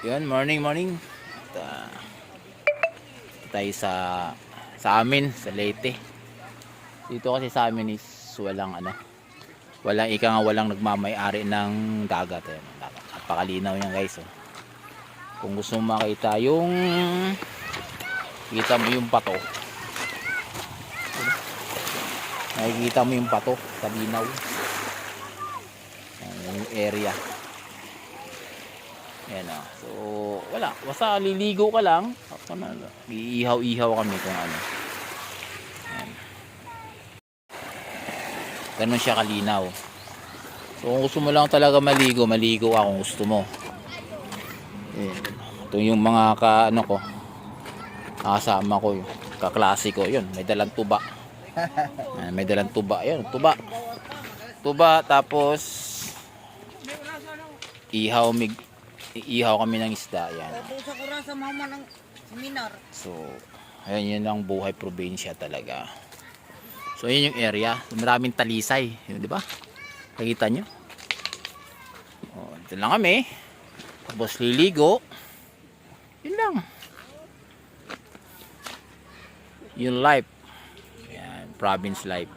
Yun, morning. At, tayo sa amin, sa Leyte. Dito kasi sa amin is walang nagmamay-ari ng dagat. Ayan, dagat. Napakalinaw yan guys. Oh. Kung gusto mo makita kita mo yung pato. Nakikita mo yung pato sa linaw. Ayan, yung area. Ayan o. So, wala. Basta liligo ka lang. Iihaw-ihaw kami kung ano. Ayan. Ganun siya kalinaw. So, kung gusto mo lang talaga maligo ka kung gusto mo. Ayan. Ito yung mga kasama ko. Yung kaklase ko. Yun, may dalang tuba. Ayan, may dalang tuba. Ayan, tuba. Tapos, iihaw kami ng isda. Yan. Sa kurasa mama ng seminar. So, ayan yun ang buhay probinsya talaga. So, yun yung area. Maraming talisay. Yun, di ba? Nakita nyo? O, ito lang kami. Tapos liligo. Yun lang. Yung life. Yan, province life.